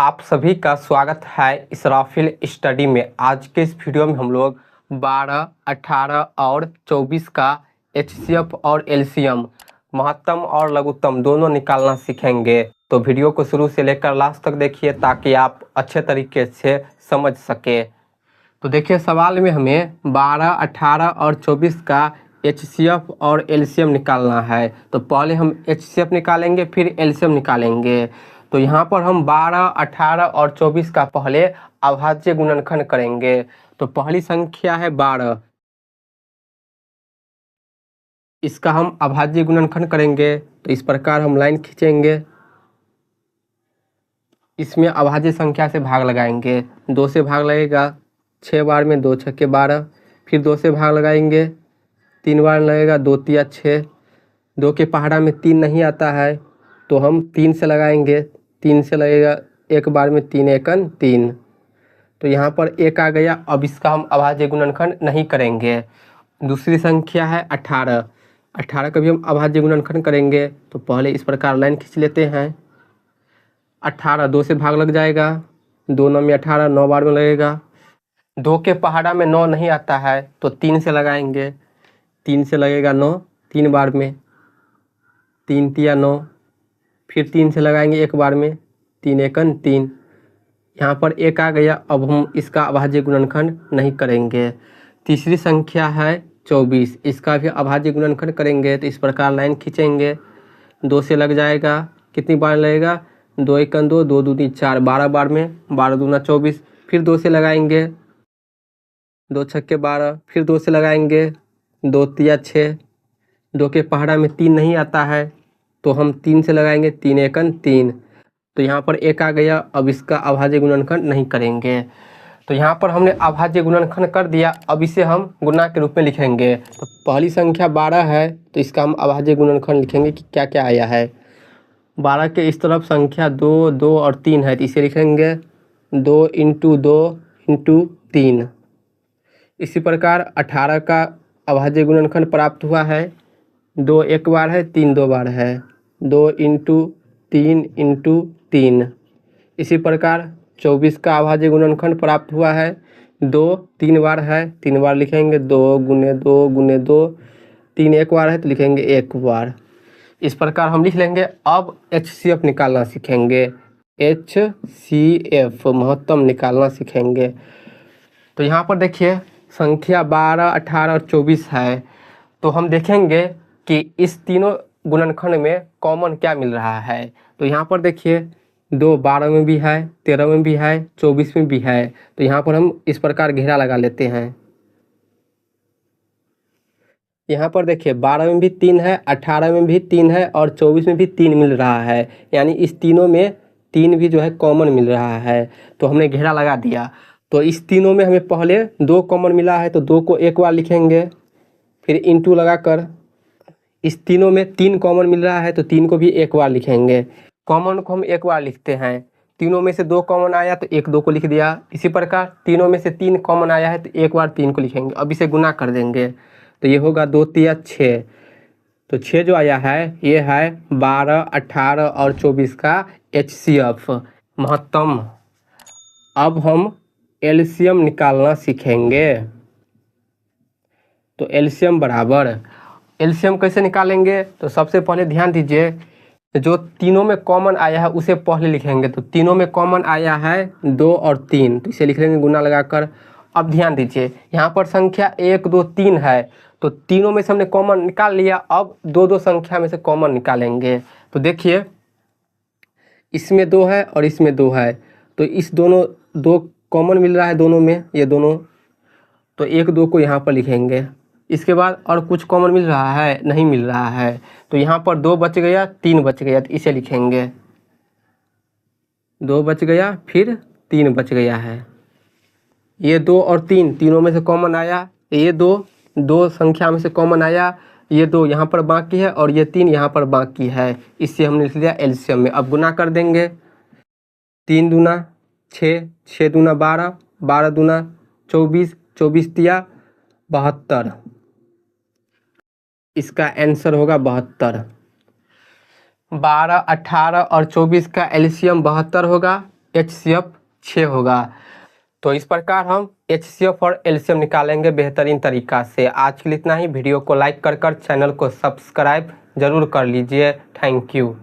आप सभी का स्वागत है इसराफिल स्टडी में। आज के इस वीडियो में हम लोग 12, 18 और 24 का एचसीएफ और एलसीएम महत्तम और लघुत्तम दोनों निकालना सीखेंगे। तो वीडियो को शुरू से लेकर लास्ट तक देखिए ताकि आप अच्छे तरीके से समझ सके। तो देखिए सवाल में हमें 12, 18 और 24 का एचसीएफ और एलसीएम निकालना है। तो पहले हम एचसीएफ निकालेंगे फिर एलसीएम निकालेंगे। तो यहाँ पर हम 12, 18 और 24 का पहले अभाज्य गुणनखंड करेंगे। तो पहली संख्या है 12, इसका हम अभाज्य गुणनखंड करेंगे। तो इस प्रकार हम लाइन खींचेंगे, इसमें अभाज्य संख्या से भाग लगाएंगे। 2 से भाग लगेगा 6 बार में, 2 छक्के 12, फिर 2 से भाग लगाएंगे 3 बार लगेगा, 2 तिया 6, 2 के पहाड़ा में 3 नहीं आता है तो हम 3 से लगाएंगे, 3 से लगेगा 1 बार में, 3 एकन 3। तो यहाँ पर 1 आ गया। अब इसका हम अभाज्य गुणनखंड नहीं करेंगे। दूसरी संख्या है 18, 18 का भी हम अभाज्य गुणनखंड करेंगे। तो पहले इस प्रकार लाइन खींच लेते हैं। 18 2 से भाग लग जाएगा, 2 9 में 18, 9 बार में लगेगा। 2 के पहाड़ा में 9 नहीं आता है तो 3 से लगाएंगे, 3 से लगेगा 9, 3 बार में, 3 तिया 9, फिर 3 से लगाएंगे 1 बार में, 3 एकन 3। यहाँ पर 1 आ गया। अब हम इसका अभाज्य गुणनखंड नहीं करेंगे। तीसरी संख्या है 24, इसका भी अभाज्य गुणनखंड करेंगे। तो इस प्रकार लाइन खींचेंगे, 2 से लग जाएगा, कितनी बार लगेगा, 2 एकन 2, 2 दूनी 4, 12 बार में, 12 दूना 24, फिर 2 से लगाएंगे, 2 छक्के 12, फिर 2 से लगाएंगे, 2 तिया 6, 2 के पहाड़ा में 3 नहीं आता है तो हम 3 से लगाएंगे, 3 एकन 3। तो यहाँ पर 1 आ गया। अब इसका अभाज्य गुणनखंड नहीं करेंगे। तो यहाँ पर हमने अभाज्य गुणनखंड कर दिया। अब इसे हम गुणा के रूप में लिखेंगे। तो पहली संख्या 12 है तो इसका हम अभाज्य गुणनखंड लिखेंगे कि क्या क्या आया है। 12 के इस तरफ संख्या 2, 2 और 3 है तो इसे लिखेंगे 2 इंटू 2 इंटू 3। इसी प्रकार 18 का अभाज्य गुणनखंड प्राप्त हुआ है। 2 1 बार है, 3 2 बार है, 2 इंटू 3 इंटू 3। इसी प्रकार 24 का अभाज्य गुणनखंड प्राप्त हुआ है। 2 3 बार है, 3 बार लिखेंगे, 2 गुने 2 गुने 2, 3 1 बार है तो लिखेंगे 1 बार। इस प्रकार हम लिख लेंगे। अब एचसीएफ निकालना सीखेंगे। एचसीएफ महत्तम निकालना सीखेंगे। तो यहाँ पर देखिए संख्या 12, 18 और 24 है। तो हम देखेंगे कि इस तीनों गुणनखंड में कॉमन क्या मिल रहा है। तो यहाँ पर देखिए 2 12 में भी है, 13 में भी है, 24 में भी है। तो यहाँ पर हम इस प्रकार घेरा लगा लेते हैं। यहाँ पर देखिए 12 में भी 3 है, 18 में भी 3 है और 24 में भी 3 मिल रहा है। यानी इस तीनों में 3 भी जो है कॉमन मिल रहा है। तो हमने घेरा लगा दिया। तो इस तीनों में हमें पहले 2 कॉमन मिला है तो 2 को 1 बार लिखेंगे, फिर इंटू लगाकर इस तीनों में 3 कॉमन मिल रहा है तो 3 को भी 1 बार लिखेंगे। कॉमन को हम 1 बार लिखते हैं। तीनों में से 2 कॉमन आया तो 1 2 को लिख दिया। इसी प्रकार तीनों में से 3 कॉमन आया है तो 1 बार 3 को लिखेंगे। अब इसे गुना कर देंगे तो ये होगा 2 तिया 6। तो 6 जो आया है ये है 12, 18 और 24 का एचसीएफ महत्तम। अब हम एलसीएम निकालना सीखेंगे। तो एलसीएम बराबर, एलसीएम कैसे निकालेंगे। तो सबसे पहले ध्यान दीजिए, जो तीनों में कॉमन आया है उसे पहले लिखेंगे। तो तीनों में कॉमन आया है 2 और 3 तो इसे लिख लेंगे गुना लगाकर। अब ध्यान दीजिए यहाँ पर संख्या 1 2 3 है तो तीनों में से हमने कॉमन निकाल लिया। अब 2 2 संख्या में से कॉमन निकालेंगे। तो देखिए इसमें 2 है और इसमें 2 है तो इस दोनों 2 कॉमन मिल रहा है दोनों में, ये दोनों। तो 1 2 को यहाँ पर लिखेंगे। इसके बाद और कुछ कॉमन मिल रहा है, नहीं मिल रहा है। तो यहाँ पर 2 बच गया, 3 बच गया तो इसे लिखेंगे 2 बच गया, फिर 3 बच गया है। ये 2 और 3 तीनों में से कॉमन आया, ये 2 संख्या में से कॉमन आया, ये 2 यहाँ पर बाकी है और ये 3 यहाँ पर बाकी है। इससे हमने लिख लिया एलसीएम में। अब गुना कर देंगे, 3 दूना 6, 6 दूना 12, 12 दूना 24, 24 तिया 72। इसका आंसर होगा 72। 12, 18 और 24 का एलसीएम 72 होगा। HCF 6 होगा। तो इस प्रकार हम HCF और LCM निकालेंगे बेहतरीन तरीका से। आज के लिए इतना ही। वीडियो को लाइक कर चैनल को सब्सक्राइब जरूर कर लीजिए। Thank you.